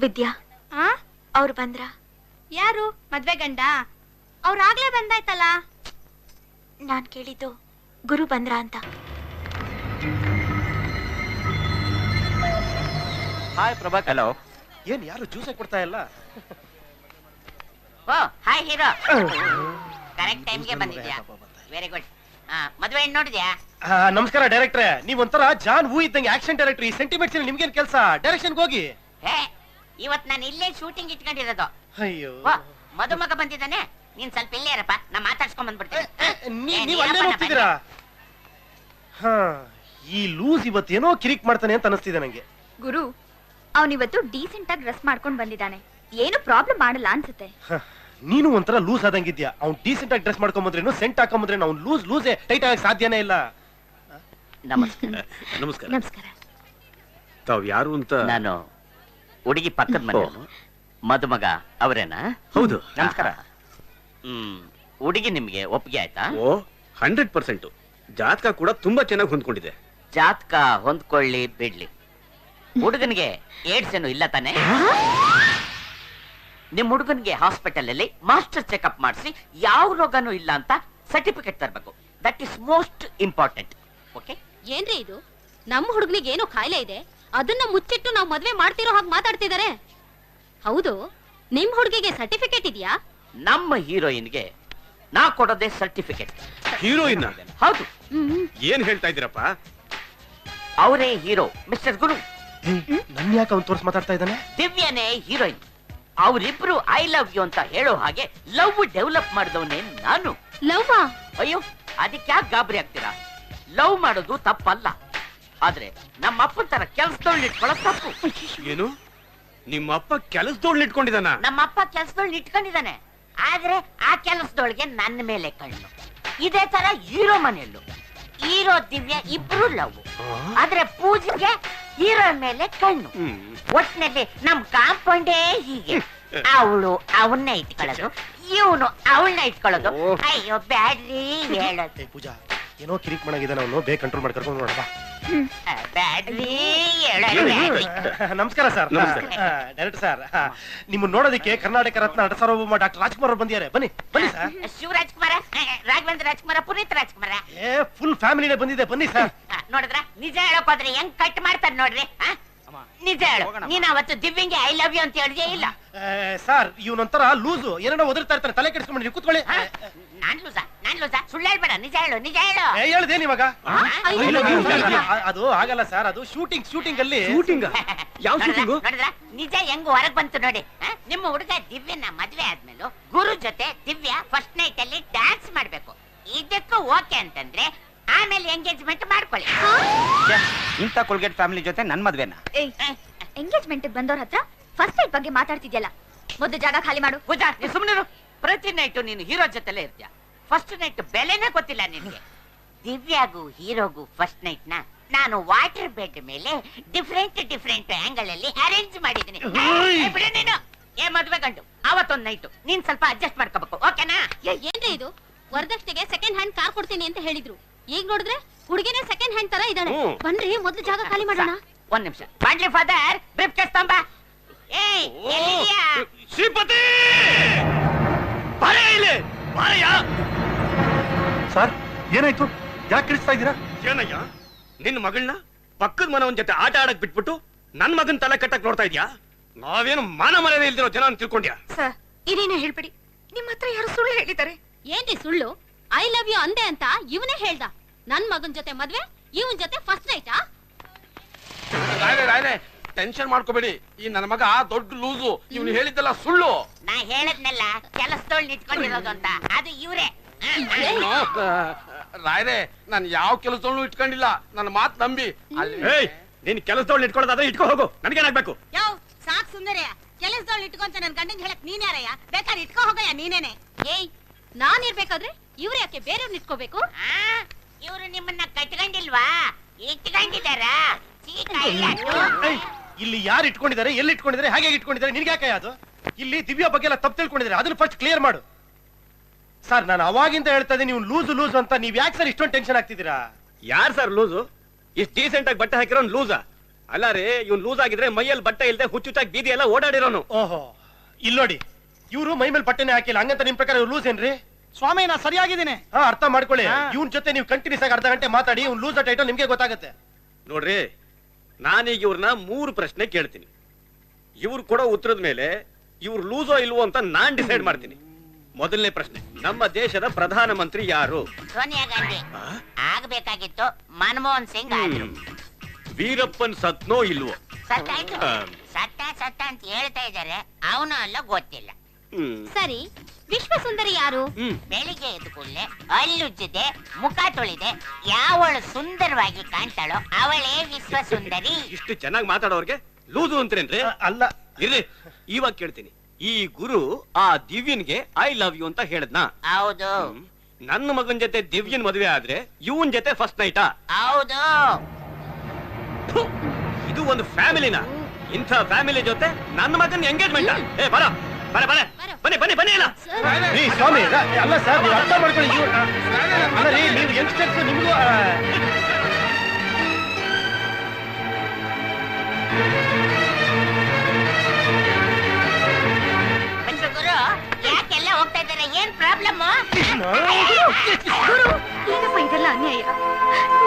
ವಿದ್ಯಾ, ಅವ್ರು ಬಂದ್ರ? ಯಾರು? ಮದ್ವೆ ಗಂಡ? ಅವ್ರಾಗ್ಲೇ ಬಂದಾಯ್ತಲ್ಲ. ನಾನ್ ಕೇಳಿದ್ದು ಗುರು ಬಂದ್ರ ಅಂತ. ಹಾಯ್ ಪ್ರಭಾಕರ್. ಹಲೋ. ಏನ್ ಯಾರು ಜ್ಯೂಸ್ ಕೊಡ್ತಾ ಇಲ್ಲ? ಓ ಹಾಯ್ ಹೀರೋ, ಕರೆಕ್ಟ್ ಟೈಮ್ಗೆ ಬಂದಿದ್ಯಾ, ವೆರಿ ಗುಡ್. ಮದ್ವೆ ಹೆಣ್ಣು ನೋಡಿದ್ಯಾ? ನಮಸ್ಕಾರ ಡೈರೆಕ್ಟ್ರೆ, ನೀವ್ ಒಂಥರ ಜಾನ್ ಹೂ ಇದ್ದಂಗೆ ಆಕ್ಷನ್ ಡೈರೆಕ್ಟರ್. ಈ ಸೆಂಟಿಮೆಂಟ್ಸ್ ನಿಮ್ಗೇನ್ ಕೆಲಸ? ಡೈರೆಕ್ಷನ್ ಹೋಗಿ. ಹೇ, ಇವತ್ ನಾನು ಇಲ್ಲೇ ಶೂಟಿಂಗ್ ಇಟ್ಕೊಂಡಿರೋದು. ಅಯ್ಯೋ, ಓ ಮದುಮಗ ಬಂದಿದ್ದಾನೆ, ನೀನ್ ಸ್ವಲ್ಪ ಇಲ್ಲೇ ಇರಪ್ಪ, ನಾ ಮಾತಾಡ್ಸ್ಕೊಂಡ್ ಬಂದ್ಬಿಡ್ತೀನಿ. ನೀವ್ ಅಲ್ಲೇ ಹೋಗ್ತಿದ್ದೀರಾ? ಹಾ, ಈ ಲೂಸ್ ಇವತ್ತೇನೋ ಕಿರಿಕ್ ಮಾಡ್ತಾನೆ ಅಂತ ಅನಿಸ್ತಿದೆ ನಂಗೆ. ಗುರು, ಅವನಿವತ್ತು ಡೀಸೆಂಟ್ ಆಗಿ ಡ್ರೆಸ್ ಮಾಡ್ಕೊಂಡ್ ಬಂದಿದ್ದಾನೆ, ಏನು ಪ್ರಾಬ್ಲಮ್ ಮಾಡಲ್ಲ ಅನ್ಸುತ್ತೆ. ನೀನು ಒಂಥರ ಲೂಸ್ ಆದಂಗಿದ್ಯಾ. ಅವ್ನು ಡೀಸೆಂಟ್ ಆಗಿ ಡ್ರೆಸ್ ಮಾಡ್ಕೊಂಬಂದ್ರೇನು, ಸೆಂಟ್ ಹಾಕೊಂಬಂದ್ರೇನು, ಅವ್ನು ಲೂಸೇ ಟೈಟ್ ಆಗಕ್ಕೆ ಸಾಧ್ಯನೇ ಇಲ್ಲ. ನಮಸ್ಕಾರ. ನಮಸ್ಕಾರ. ನಮಸ್ಕಾರ. ತಾವ್ ಯಾರು ಅಂತ? ನಾನು ಹುಡುಗಿ ಪಕ್ಕದ ಮನೆಯವನು, ಮದುಮಗ ಅವರೇನಾ? ಹೌದು. ನಮಸ್ಕಾರ. ಹುಡುಗಿ ನಿಮ್ಗೆ ಒಪ್ಪಿಗೆ ಆಯ್ತಾ? ಓ 100%. ಜಾತಕ ಕೂಡ ತುಂಬಾ ಚೆನ್ನಾಗಿ ಹೊಂದ್ಕೊಂಡಿದೆ. ಜಾತಕ ಹೊಂದ್ಕೊಳ್ಳಿ ಬಿಡ್ಲಿ, ಹುಡುಗನಿಗೆ ಏಡ್ಸ್ ಏನು ಇಲ್ಲ ತಾನೆ? ನಿಮ್ ಹುಡುಗನ್ಗೆ ಹಾಸ್ಪಿಟಲ್ ಅಲ್ಲಿ ಮಾಸ್ಟರ್ ಚೆಕ್ಅಪ್ ಮಾಡಿಸಿ ಯಾವ ರೋಗನೂ ಇಲ್ಲ ಅಂತ ಸರ್ಟಿಫಿಕೇಟ್ ತರಬೇಕು. That is most important. Okay? ಏನ್ರಿ ಇದು? ನಮ್ಮ ಹುಡುಗನಿಗೆ ಏನೋ ಕಾಯಿಲೆ ಇದೆ, ಅದನ್ನ ಮುಚ್ಚಿಟ್ಟು ನಾವು ಮದ್ವೆ ಮಾಡ್ತಿರೋ ಹಾಗೆ ಮಾತಾಡ್ತಿದ್ದಾರೆ. ಹೌದು, ನಿಮ್ ಹುಡುಗಿಗೆ ಸರ್ಟಿಫಿಕೇಟ್ ಇದೆಯಾ? ನಮ್ಮ ಹೀರೋಯಿನ್ಗೆ ನಾ ಕೊಡೋದೇ ಸರ್ಟಿಫಿಕೇಟ್. ಹೀರೋಯಿನ್? ಹೌದು. ಏನ್ ಹೇಳ್ತಾ ಇದ್ದೀರಪ್ಪ? ಅವರೇ ಹೀರೋ, ಮಿಸ್ಟರ್ ಗುರು. ನನ್ ಯಾಕೆ ಅವ್ನು ತೋರ್ಸ್ ಮಾತಾಡ್ತಾ ಇದ್ದಾನೆ? ದಿವ್ಯನೇ ಹೀರೋಯಿನ್. ಅವರಿಬ್ರು ಐ ಲವ್ ಯು ಅಂತ ಹೇಳೋ ಹಾಗೆ ಲವ್ ಡೆವಲಪ್ ಮಾಡಿದವನೇ ನಾನು. ಲವ್ವಾ? ಅಯ್ಯೋ, ಅದಕ್ಕೆ ಯಾಕೆ ಗಾಬರಿ ಆಗ್ತೀರಾ? ಲವ್ ಮಾಡೋದು ತಪ್ಪಲ್ಲ, ಆದ್ರೆ ನಮ್ಮ ಅಪ್ಪನ ತರ ಕೆಲ್ಸದೊಳ್ ಇಟ್ಕೊಳ್ಳೋ ತಪ್ಪು. ಏನು? ನಿಮ್ಮ ಅಪ್ಪ ಕೆಲಸದೋಳ್ ಇಟ್ಕೊಂಡಿದಾನ? ನಮ್ಮ ಅಪ್ಪ ಕೆಲ್ಸದೊಳ್ ಇಟ್ಕೊಂಡಿದ್ದಾನೆ, ಆದ್ರೆ ಆ ಕೆಲಸದೊಳಗೆ ನನ್ನ ಮೇಲೆ ಕಣ್ಣು. ಇದೇ ತರ ಹೀರೋ ಮನೆಯಲ್ಲೂ ಹೀರೋ ದಿವ್ಯ ಇಬ್ರು ಲವ್, ಆದ್ರೆ ಪೂಜೆಗೆ ಹೀರೋ ಮೇಲೆ ಕಣ್ಣು. ಒಟ್ಟಿನಲ್ಲಿ ನಮ್ ಕಾಂಪೌಂಡೇ ಹೀಗೆ. ಅವಳು ಅವನ್ನ ಇಟ್ಕೊಳ್ಳೋದು, ಇವನು ಅವಳನ್ನ ಇಟ್ಕೊಳ್ಳೋದು. ಅಯ್ಯೋ ಬ್ಯಾಡ್ರಿ ಹೇಳೋದು. ಪೂಜಾ, ಏನೋ ಕಿರಿಕ್ ಮಾಡಾಗಿದ್ದಾನೆ ಅವನು. ಬೇಗ ಕಂಟ್ರೋಲ್ ಮಾಡಿ ಕರ್ಕೊಂಡು ನೋಡಬಾ. ಬ್ಯಾಡ್ರಿ ಹೇಳೋದು. ನಮಸ್ಕಾರ ಸರ್. ಡೈರೆಕ್ಟರ್ ಸರ್, ನಿಮ್ಮ ನೋಡೋದಕ್ಕೆ ಕರ್ನಾಟಕ ರತ್ನ ನಟ ಸಾರ್ವಭೌಮ ಡಾಕ್ಟರ್ ರಾಜ್ಕುಮಾರ್ ಅವರು ಬಂದಿದ್ದಾರೆ. ಬನ್ನಿ ಬನ್ನಿ ಸರ್. ಶಿವರಾಜ್ಕುಮಾರ, ರಾಘವೇಂದ್ರ ರಾಜ್ಕುಮಾರ, ಪುನೀತ್ ರಾಜ್ಕುಮಾರ, ಫುಲ್ ಫ್ಯಾಮಿಲಿನೇ ಬಂದಿದೆ. ಬನ್ನಿ ಸರ್. ನೋಡಿದ್ರ ನಿಜ ಹೇಳೋಕೋದ್ರೆ ಹೆಂಗ್ ಕಟ್ ಮಾಡ್ತಾರ ನೋಡ್ರಿ. ನಿಜ ಹೇಳು, ನೀನ್ ಅವತ್ತು ದಿವ್ಯಂಗೆ ಐ ಲವ್ ಯು ಅಂತ ಹೇಳಿದೆ ಇಲ್ಲ? ಸರ್, ಇವನೊಂಥರ ಲೂಸು, ಏನೇನೋ ಒದರ್ತಾ ಇರ್ತಾರೆ. ತಲೆ ಕೆಡಿಸ್ಕೊಂಡು ನೀವು ಕೂತ್ಕೊಳ್ಳಿ. ನಾನ್ ಲೂಸ, ಸುಳ್ಳು ಹೇಳ್ಬೇಡ, ನಿಜ ಹೇಳು, ನಿಜ ಹೇಳು. ಹೇಳ್ದೇನ್ ಇವಾಗ? ಅದು ಆಗಲ್ಲ ಸರ್, ಅದು ಶೂಟಿಂಗ್ ಅಲ್ಲಿ. ಶೂಟಿಂಗ್? ಯಾವ ಶೂಟಿಂಗ್? ನೋಡಿದ್ರ ನಿಜ ಹೆಂಗ್ ಹೊರಗ್ ಬಂತು ನೋಡಿ. ನಿಮ್ಮ ಹುಡುಗ ದಿವ್ಯನ ಮದ್ವೆ ಆದ್ಮೇಲೆ ಗುರು ಜೊತೆ ದಿವ್ಯ ಫಸ್ಟ್ ನೈಟ್ ಅಲ್ಲಿ ಡ್ಯಾನ್ಸ್ ಮಾಡ್ಬೇಕು. ಇದಕ್ಕೂ ಓಕೆ ಅಂತಂದ್ರೆ ಆಮೇಲೆ ಎಂಗೇಜ್ಮೆಂಟ್ ಮಾಡ್ಕೊಳ್ಳಿ. ಇಂಥ ಕೊಲ್ಗೇಟ್ ಫ್ಯಾಮಿಲಿ ಜೊತೆ ನನ್ ಮದ್ವೆನಾ? ಎಂಗೇಜ್ಮೆಂಟ್ ಬಂದವ್ರ ಹತ್ರ ಫಸ್ಟ್ ನೈಟ್ ಬಗ್ಗೆ ಮಾತಾಡ್ತಿದ್ಯಲ್ಲ, ಮೊದಲು ಜಾಗ ಖಾಲಿ ಮಾಡು. ಪೂಜಾ, ನೀ ಸುಮ್ಮನೆ. ಪ್ರತಿ ನೈಟ್ ನೀನು ಹೀರೋ ಜೊತೆಲೇ ಇರ್ತೀಯ, ಫಸ್ಟ್ ನೈಟ್ ಬೆಲೆನೇ ಗೊತ್ತಿಲ್ಲ ನಿನ್ಗೆ. ದಿವ್ಯಾಗೂ ಹೀರೋಗೂ ಫಸ್ಟ್ ನೈಟ್ ನ ನಾನು ವಾಟರ್ ಬೆಡ್ ಮೇಲೆ ಡಿಫ್ರೆಂಟ್ ಆಂಗಲ್ ಅಲ್ಲಿ ಅರೇಂಜ್ ಮಾಡಿದ್ದೀನಿ. ನೀನು ಏ ಮದ್ವೆ ಗಂಡು, ಅವತ್ತೊಂದ್ ನೈಟ್ ನೀನ್ ಸ್ವಲ್ಪ ಅಡ್ಜಸ್ಟ್ ಮಾಡ್ಕೋಬೇಕು, ಓಕೆನಾ? ಏನ್ರಿ ಇದು? ವರದಕ್ಷಿಣೆಗೆ ಸೆಕೆಂಡ್ ಹ್ಯಾಂಡ್ ಕಾರ್ ಕೊಡ್ತೀನಿ ಅಂತ ಹೇಳಿದ್ರು, ಈಗ ನೋಡಿದ್ರೆ ಹುಡುಗಿನೇ ಸೆಕೆಂಡ್ ಹ್ಯಾಂಡ್ ತರ ಇದ್ದಾಳೆ. ಬನ್ರಿ ಮೊದಲು ಜಾಗ ಖಾಲಿ ಮಾಡೋಣ. ಒಂದ್ ನಿಮಿಷ. ಬಾಂಡ್ಲಿ ಫಾದರ್, ಬ್ರೀಫ್ ಕೇಸ್ ತಂಬ. ಏಯ್, ಎಲ್ಲಿದ್ಯಾ? ಶ್ರೀಪತಿ ಸರ್, ಏನಾಯ್ತು? ಯಾಕೆ ಕಿಡಿಸ್ತಾ ಇದ್ದೀರಾ? ಏನಯ್ಯ, ನಿನ್ನ ಮಗಳನ್ನ ಪಕ್ಕದ ಮನವನ್ ಜೊತೆ ಆಟ ಆಡಕ್ ಬಿಟ್ಬಿಟ್ಟು ನನ್ ಮಗನ್ ತಲೆ ಕಟ್ಟಕ್ ನೋಡ್ತಾ ಇದ್ಯಾ? ನಾವೇನು ಮಾನ ಮರ್ಯಾದೆ ಇಲ್ದಿರೋ ಜನ ಅಂತ ತಿಳ್ಕೊಂಡ್ಯಾ? ಸರ್, ಇದೇನೇ ಹೇಳ್ಬೇಡಿ. ನಿಮ್ಮ ಹತ್ರ ಯಾರು ಸುಳ್ಳು ಹೇಳಿದ್ದಾರೆ. ಏನ್ರಿ ಸುಳ್ಳು? ಐ ಲವ್ ಯು ಅಂದೆ ಅಂತ ಇವನೇ ಹೇಳ್ದ. ನನ್ ಮಗನ್ ಜೊತೆ ಮದ್ವೆ, ಇವನ್ ಜೊತೆ ಫಸ್ಟ್ ನೈಟಾ? ಟೆನ್ಷನ್ ಮಾಡ್ಕೋಬೇಡಿ, ಈ ನನ್ನ ಮಗ ದೊಡ್ಡ ಲೂಸು. ಇವ್ನು ಹೇಳಿದ್ದೆಲ್ಲ ಸುಳ್ಳು. ನಾ ಹೇಳದ್ನೆಲ್ಲ ಕೆಲಸದೊಳ್ ನಿಂತ್ಕೊಂಡಿರೋದು ಅಂತ, ಅದು ಇವ್ರೆ. ರಾಯ್ರೆ, ನಾನು ಯಾವ ಕೆಲಸದೊಳನು ಇಟ್ಕೊಂಡಿಲ್ಲ, ನನ್ನ ಮಾತು ನಂಬಿ. ನೀನ್ ಕೆಲಸದೊಳ್ ಇಟ್ಕೊಳ್ಳೋದಾದ್ರೆ ಇಟ್ಕೋ ಹೋಗು, ನನಗೇನಾಗ್ಬೇಕು? ಯಾವ ಸಾಕ್ ಸುಂದರಯ್ಯ, ಕೆಲಸದೊಳ್ ಇಟ್ಕೊಂತ ನನ್ ಗಂಡಂಗ್ ಹೇಳಕ್ ನೀನ್ ಯಾರಯ್ಯ? ಬೇಕಾದ್ರೆ ಇಟ್ಕೋ ಹೋಗಯ್ಯ ನೀನೇನೆ. ಏಯ್, ನಾನ್ ಇರ್ಬೇಕಾದ್ರೆ ಇವ್ರ ಯಾಕೆ ಬೇರೆಯವ್ರನ್ನ ಇಟ್ಕೋಬೇಕು? ಇವ್ರು ನಿಮ್ಮನ್ನ ಕಟ್ಕೊಂಡಿಲ್ವಾ? ಇಟ್ಕೊಂಡಿದಾರ? ಇಲ್ಲಿ ಯಾರು ಇಟ್ಕೊಂಡಿದ್ದಾರೆ, ಎಲ್ಲಿ ಇಟ್ಕೊಂಡಿದ್ದಾರೆ, ಹೇಗೆ ಇಟ್ಕೊಂಡಿದ್ದಾರೆ, ನಿನ್ಗೆ ಯಾಕೆ ಅದು? ಇಲ್ಲಿ ದಿವ್ಯಾ ಬಗ್ಗೆ ಎಲ್ಲ ತಪ್ಪು ತಿಳ್ಕೊಂಡಿದ್ದಾರೆ, ಅದನ್ನ ಫಸ್ಟ್ ಕ್ಲಿಯರ್ ಮಾಡು. ಸರ್, ನಾನು ಅವಾಗಿಂದ ಹೇಳ್ತಾ ಇದ್ದೀನಿ, ನೀವು ಲೂಸು ಅಂತ. ನೀವ್ ಯಾಕೆ ಸರ್ ಇಷ್ಟೊಂದು ಟೆನ್ಷನ್ ಆಗ್ತಿದ್ದೀರಾ? ಯಾರ್ ಸರ್ ಲೂಸು? ಇಷ್ಟು ಡೀಸೆಂಟ್ ಆಗಿ ಬಟ್ಟೆ ಹಾಕಿರೋ ಲೂಸಾ? ಅಲ್ಲ ರೀ ಇವ್ನು ಲೂಸ್ ಆಗಿದ್ರೆ ಮೈಯಲ್ಲಿ ಬಟ್ಟೆ ಇಲ್ದೆ ಹುಚ್ಚುಚ್ಚಾಗಿ ಬೀದಿ ಎಲ್ಲ ಓಡಾಡಿರೋನು. ಓಹೋ ಇಲ್ಲೋಡಿ, ಇವರು ಮೈ ಮೇಲೆ ಬಟ್ಟೆನೆ ಹಾಕಿಲ್ಲ, ಹಂಗಂತ ನಿಮ್ ಪ್ರಕಾರ ಲೂಸ್ ಏನ್ರಿ? ಸ್ವಾಮಿ ನಾ ಸರಿಯಾಗಿದ್ದೀನಿ. ಹಾ, ಅರ್ಥ ಮಾಡ್ಕೊಳ್ಳಿ. ಇವ್ನ ಜೊತೆ ನೀವು ಕಂಟಿನ್ಯೂಸ್ ಆಗಿ ಅರ್ಧ ಗಂಟೆ ಮಾತಾಡಿ ಇವ್ನು ಲೂಸ್ ಟೈಟಲ್ ನಿಮ್ಗೆ ಗೊತ್ತಾಗುತ್ತೆ. ನೋಡ್ರಿ, ನಾನೀಗ ಇವ್ರನ್ನ 3 ಪ್ರಶ್ನೆ ಕೇಳ್ತೀನಿ. ಇವ್ರು ಕೊಡೋ ಉತ್ತರದ ಮೇಲೆ ಇವ್ರು ಲೂಸೋ ಇಲ್ವೋ ಅಂತ ನಾನ್ ಡಿಸೈಡ್ ಮಾಡ್ತೀನಿ. ಮೊದಲನೇ ಪ್ರಶ್ನೆ, ನಮ್ಮ ದೇಶದ ಪ್ರಧಾನ ಮಂತ್ರಿ ಯಾರು? ಸೋನಿಯಾ ಗಾಂಧಿ. ಆಗ್ಬೇಕಾಗಿತ್ತು, ಮನಮೋಹನ್ ಸಿಂಗ್ ಆದ್ರು. ವೀರಪ್ಪನ್ ಸತ್ನೋ ಇಲ್ವೋ? ಸತ್ತಾಯ್ತು. ಸತ್ತ ಅಂತ ಹೇಳ್ತಾ ಇದಾರೆ, ಅವನು ಅಲ್ಲ ಗೊತ್ತಿಲ್ಲ. ಸರಿ, ವಿಶ್ವ ಸುಂದರಿ ಯಾರು? ಬೆಳಿಗ್ಗೆ ಎದ್ದು ಕೂಡಲೇ ಹಲ್ಲುಜ್ಜದೆ, ಮುಖ ತೊಳಿದೆ, ಯಾವಳು ಸುಂದರವಾಗಿ ಕಾಣ್ತಾಳೋ ಅವಳೇ ವಿಶ್ವ ಸುಂದರಿ. ಇಷ್ಟು ಚೆನ್ನಾಗಿ ಮಾತಾಡೋರ್ಗೆ ಲೂಸು ಅಂತೀರೇನ್ರಿ? ಅಲ್ಲ ಇರ್ರಿ, ಇವಾಗ ಕೇಳ್ತೀನಿ. ಈ ಗುರು ಆ ದಿವ್ಯನ್ಗೆ ಐ ಲವ್ ಯು ಅಂತ ಹೇಳದ್ನಾ? ಹೌದು. ನನ್ನ ಮಗನ್ ಜೊತೆ ದಿವ್ಯನ್ ಮದುವೆ ಆದ್ರೆ ಇವನ್ ಜೊತೆ ಫಸ್ಟ್ ನೈಟಾ? ಹೌದು. ಇದು ಒಂದು ಫ್ಯಾಮಿಲಿನ? ಇಂಥ ಫ್ಯಾಮಿಲಿ ಜೊತೆ ನನ್ನ ಮಗನ್ ಎಂಗೇಜ್ಮೆಂಟ್? ಏ ಬರ ಬರ ಬರ ಬನ್ನಿ ಬನ್ನಿ ಬನ್ನಿ. ಇಲ್ಲ ರೀ ಸ್ವಾಮಿ, ಅಲ್ಲ ಸರ್, ನೀವು ಅರ್ಥ ಮಾಡ್ಕೊಳ್ಳಿ. ಅಲ್ಲ ರೀ, ನೀವು ಯಂಗ್ಸ್ಟರ್ಸ್ ನಿಮ್ಗೂ ಗುರು ಯಾಕೆಲ್ಲ ಹೋಗ್ತಾ ಇದ್ದಾರೆ? ಏನ್ ಪ್ರಾಬ್ಲಮ್? ಏನಪ್ಪ ಇದೆಲ್ಲ ಅನ್ಯಾಯ?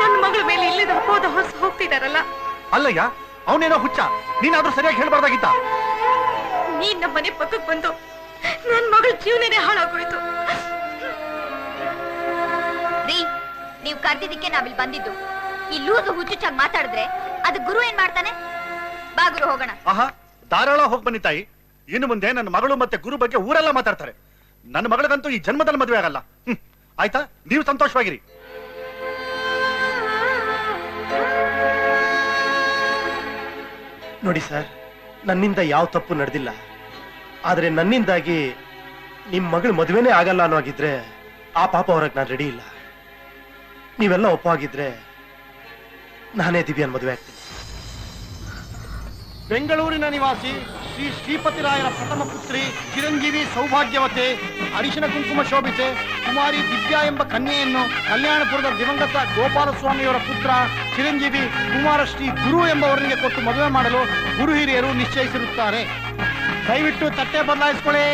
ನನ್ನ ಮಗಳ ಮೇಲೆ ಇಲ್ಲಿಂದ ಹೋದ ಹೊಸ ಹೋಗ್ತಿದಾರಲ್ಲ. ಅಲ್ಲಯ್ಯ, ಅವನೇನೋ ಹುಚ್ಚ, ನೀನಾದ್ರೂ ಸರಿಯಾಗಿ ಹೇಳ್ಬಾರ್ದಾಗಿತ್ತ. ನೀನ್ ನಮ್ಮ ಮನೆ ಪಕ್ಕಕ್ಕೆ ಬಂದು ನನ್ ಮಗಳ ಜೀವನನೇ ಹಾಳಾಗೋಯ್ತು. ರೀ, ನೀವು ಕರ್ದಿದ್ದಕ್ಕೆ ನಾವಿಲ್ಲಿ ಬಂದಿದ್ದು. ಈ ಲೂಸು ಹುಚ್ಚುಚ್ಚಾಗಿ ಮಾತಾಡಿದ್ರೆ ಅದು ಗುರು ಏನ್ ಮಾಡ್ತಾನೆ? ಬಾ ಗುರು ಹೋಗೋಣ. ಆಹಾ, ಧಾರಾಳ ಹೋಗ್ ಬನ್ನಿ ತಾಯಿ. ಇನ್ನು ಮುಂದೆ ನನ್ನ ಮಗಳು ಮತ್ತೆ ಗುರು ಬಗ್ಗೆ ಊರೆಲ್ಲ ಮಾತಾಡ್ತಾರೆ. ನನ್ನ ಮಗಳಿಗಂತೂ ಈ ಜನ್ಮದಲ್ಲಿ ಮದುವೆ ಆಗಲ್ಲ. ಆಯ್ತಾ, ನೀವು ಸಂತೋಷವಾಗಿರಿ. ನೋಡಿ ಸರ್, ನನ್ನಿಂದ ಯಾವ ತಪ್ಪು ನಡೆದಿಲ್ಲ. ಆದ್ರೆ ನನ್ನಿಂದಾಗಿ ನಿಮ್ ಮಗಳ ಮದುವೆನೇ ಆಗಲ್ಲ ಅನ್ನೋ ಆಗಿದ್ರೆ ಆ ಪಾಪ ಹೊರಗೆ ನಾನು ರೆಡಿ ಇಲ್ಲ. ನೀವೆಲ್ಲ ಒಪ್ಪಾಗಿದ್ರೆ ನಾನೇ ದಿವ್ಯನ್ ಮದುವೆ ಆಗ್ತೀನಿ. ಬೆಂಗಳೂರಿನ ನಿವಾಸಿ ಶ್ರೀ ಶ್ರೀಪತಿರಾಯರ ಪ್ರಥಮ ಪುತ್ರಿ ಚಿರಂಜೀವಿ ಸೌಭಾಗ್ಯವತೆ, ಅರಿಶಿನ ಕುಂಕುಮ ಶೋಭಿತೆ ಕುಮಾರಿ ದಿವ್ಯಾ ಎಂಬ ಕನ್ಯೆಯನ್ನು ಕಲ್ಯಾಣಪುರದ ದಿವಂಗತ ಗೋಪಾಲಸ್ವಾಮಿಯವರ ಪುತ್ರ ಚಿರಂಜೀವಿ ಕುಮಾರಶ್ರೀ ಗುರು ಎಂಬವರಿಗೆ ಕೊಟ್ಟು ಮದುವೆ ಮಾಡಲು ಗುರು ಹಿರಿಯರು ನಿಶ್ಚಯಿಸಿರುತ್ತಾರೆ. ದಯವಿಟ್ಟು ತಟ್ಟೆ ಬದಲಾಯಿಸಿಕೊಳ್ಳಿ.